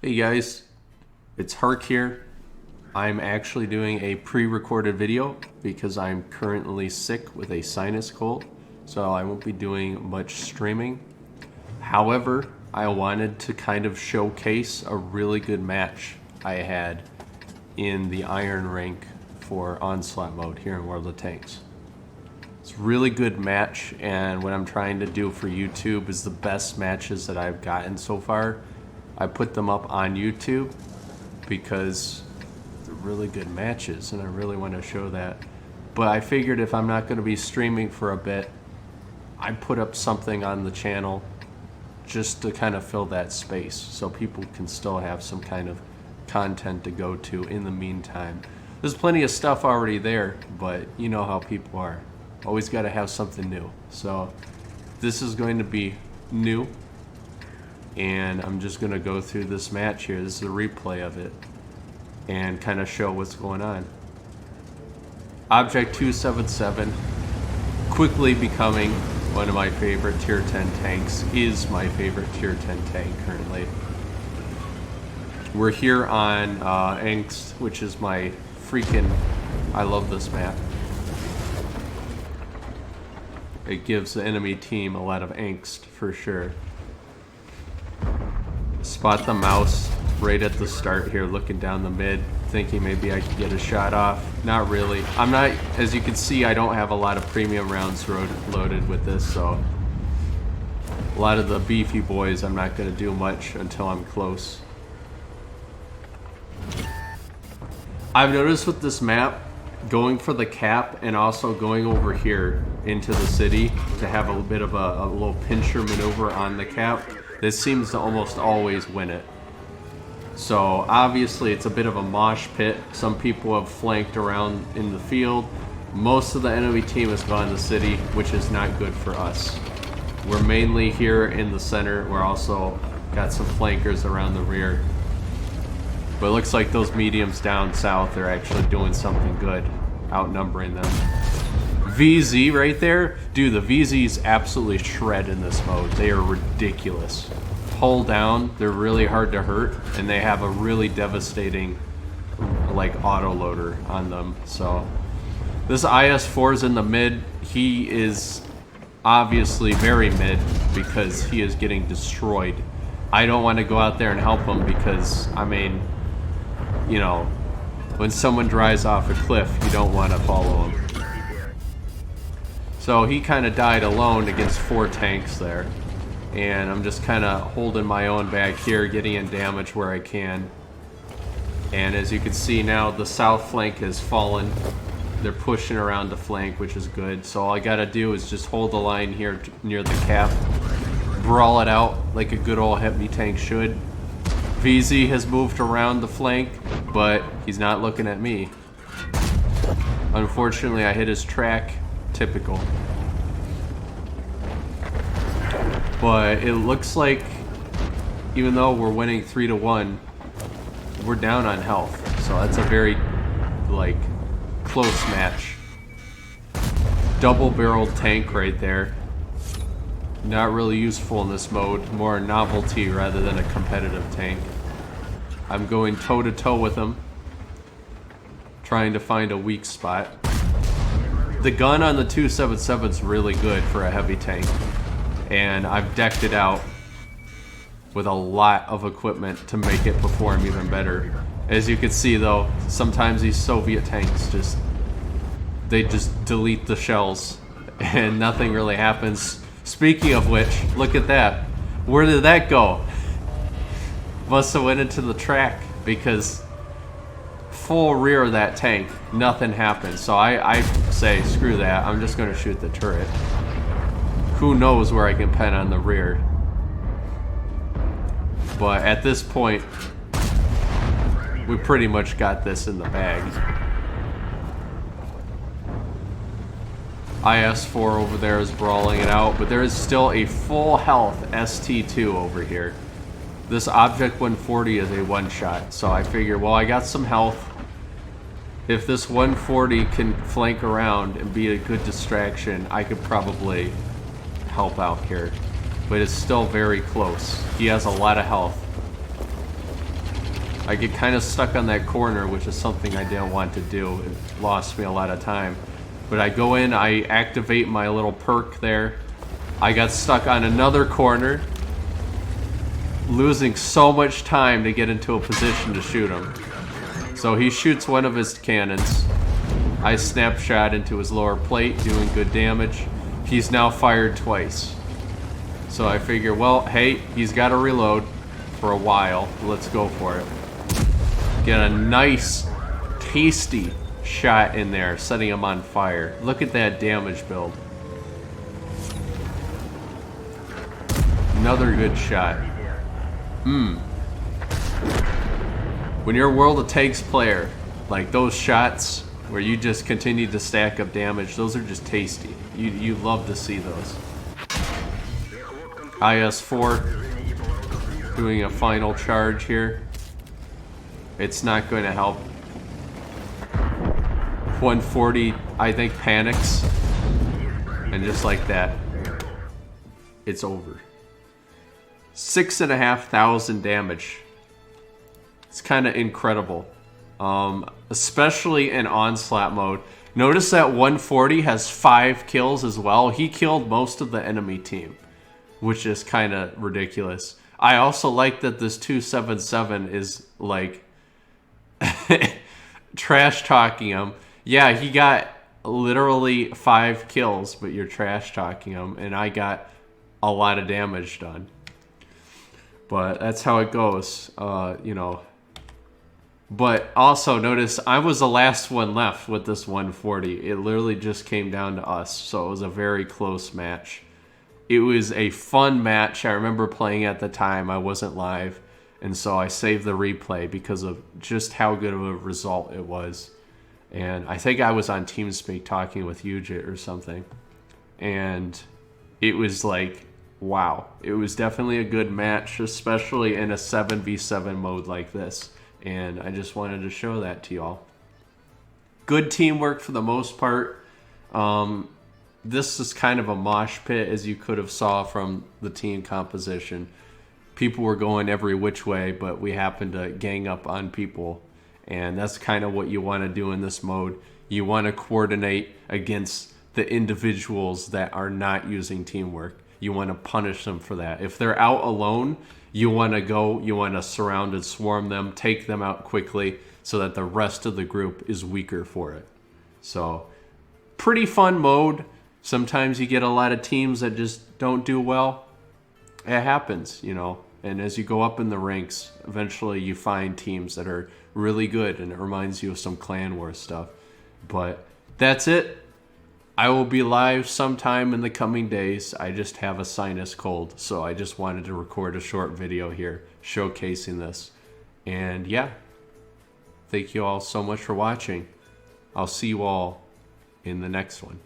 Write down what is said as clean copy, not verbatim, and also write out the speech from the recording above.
Hey guys, it's Hark here. I'm actually doing a pre-recorded video because I'm currently sick with a sinus cold, so I won't be doing much streaming. However, I wanted to kind of showcase a really good match I had in the Iron Rank for Onslaught mode here in World of Tanks. It's a really good match, and what I'm trying to do for YouTube is the best matches that I've gotten so far. I put them up on YouTube because they're really good matches, and I really want to show that. But I figured if I'm not going to be streaming for a bit, I'd put up something on the channel just to kind of fill that space so people can still have some kind of content to go to in the meantime. There's plenty of stuff already there, but you know how people are. Always got to have something new. So this is going to be new, and I'm just going to go through this match here. This is a replay of it and kind of show what's going on. Object 277 quickly becoming one of my favorite tier 10 tanks, is my favorite tier 10 tank currently. We're here on Angst, which is my freaking, I love this map. It gives the enemy team a lot of angst for sure. Spot the mouse right at the start here, looking down the mid, thinking maybe I could get a shot off. Not really. I'm not, as you can see, I don't have a lot of premium rounds loaded with this, so a lot of the beefy boys I'm not going to do much until I'm close. I've noticed with this map, going for the cap and also going over here into the city to have a bit of a little pincher maneuver on the cap, this seems to almost always win it. So obviously it's a bit of a mosh pit. Some people have flanked around in the field. Most of the enemy team has gone to the city, which is not good for us. We're mainly here in the center. We're also got some flankers around the rear. But it looks like those mediums down south are actually doing something good, outnumbering them. VZ right there, dude, the VZs absolutely shred in this mode. They are ridiculous. Hull down, they're really hard to hurt, and they have a really devastating like autoloader on them. So this IS-4 is in the mid. He is obviously very mid because he is getting destroyed. I don't want to go out there and help him because, I mean, you know, when someone drives off a cliff, you don't want to follow him. So he kind of died alone against 4 tanks there. And I'm just kind of holding my own back here, getting in damage where I can. And as you can see now, the south flank has fallen. They're pushing around the flank, which is good. So all I gotta do is just hold the line here near the cap, brawl it out like a good old heavy tank should. VZ has moved around the flank, but he's not looking at me. Unfortunately, I hit his track. Typical. But it looks like, even though we're winning 3-1, we're down on health. So that's a very, like, close match. Double-barreled tank right there. Not really useful in this mode. More a novelty rather than a competitive tank. I'm going toe-to-toe with him, trying to find a weak spot. The gun on the 277 is really good for a heavy tank, and I've decked it out with a lot of equipment to make it perform even better. As you can see though, sometimes these Soviet tanks they just delete the shells and nothing really happens. Speaking of which, look at that. Where did that go? Must have went into the track, because full rear of that tank, nothing happened. So I say, screw that, I'm just going to shoot the turret. Who knows where I can pen on the rear. But at this point, we pretty much got this in the bag. IS-4 over there is brawling it out, but there is still a full health ST2 over here. This Object 140 is a one-shot, so I figure, well, I got some health. If this 140 can flank around and be a good distraction, I could probably help out here. But it's still very close. He has a lot of health. I get kind of stuck on that corner, which is something I didn't want to do. It lost me a lot of time. But I go in, I activate my little perk there. I got stuck on another corner, losing so much time to get into a position to shoot him. So he shoots one of his cannons. I snapshot into his lower plate, doing good damage. He's now fired twice. So I figure, well, hey, he's got to reload for a while. Let's go for it. Get a nice, tasty shot in there, setting him on fire. Look at that damage build. Another good shot. When you're a World of Tanks player, like those shots where you just continue to stack up damage, those are just tasty. You love to see those. IS-4 doing a final charge here. It's not going to help. 140, I think, panics. And just like that, it's over. 6,500 damage. It's kind of incredible. Especially in Onslaught mode. Notice that 140 has 5 kills as well. He killed most of the enemy team, which is kind of ridiculous. I also like that this 277 is like trash talking him. Yeah, he got literally 5 kills, but you're trash talking him, and I got a lot of damage done. But that's how it goes, you know. But also notice I was the last one left with this 140. It literally just came down to us, so it was a very close match. It was a fun match. I remember playing at the time. I wasn't live, and so I saved the replay because of just how good of a result it was. And I think I was on TeamSpeak talking with WHAAAAAT or something, and it was like, wow. It was definitely a good match, especially in a 7v7 mode like this. And I just wanted to show that to y'all. Good teamwork for the most part. This is kind of a mosh pit, as you could have saw from the team composition. People were going every which way, but we happened to gang up on people. And that's kind of what you want to do in this mode. You want to coordinate against the individuals that are not using teamwork. You want to punish them for that. If they're out alone, you want to surround and swarm them, take them out quickly so that the rest of the group is weaker for it. So, pretty fun mode. Sometimes you get a lot of teams that just don't do well. It happens, you know. And as you go up in the ranks, eventually you find teams that are really good, and it reminds you of some Clan Wars stuff. But that's it. I will be live sometime in the coming days. I just have a sinus cold, so I just wanted to record a short video here showcasing this. And yeah, thank you all so much for watching. I'll see you all in the next one.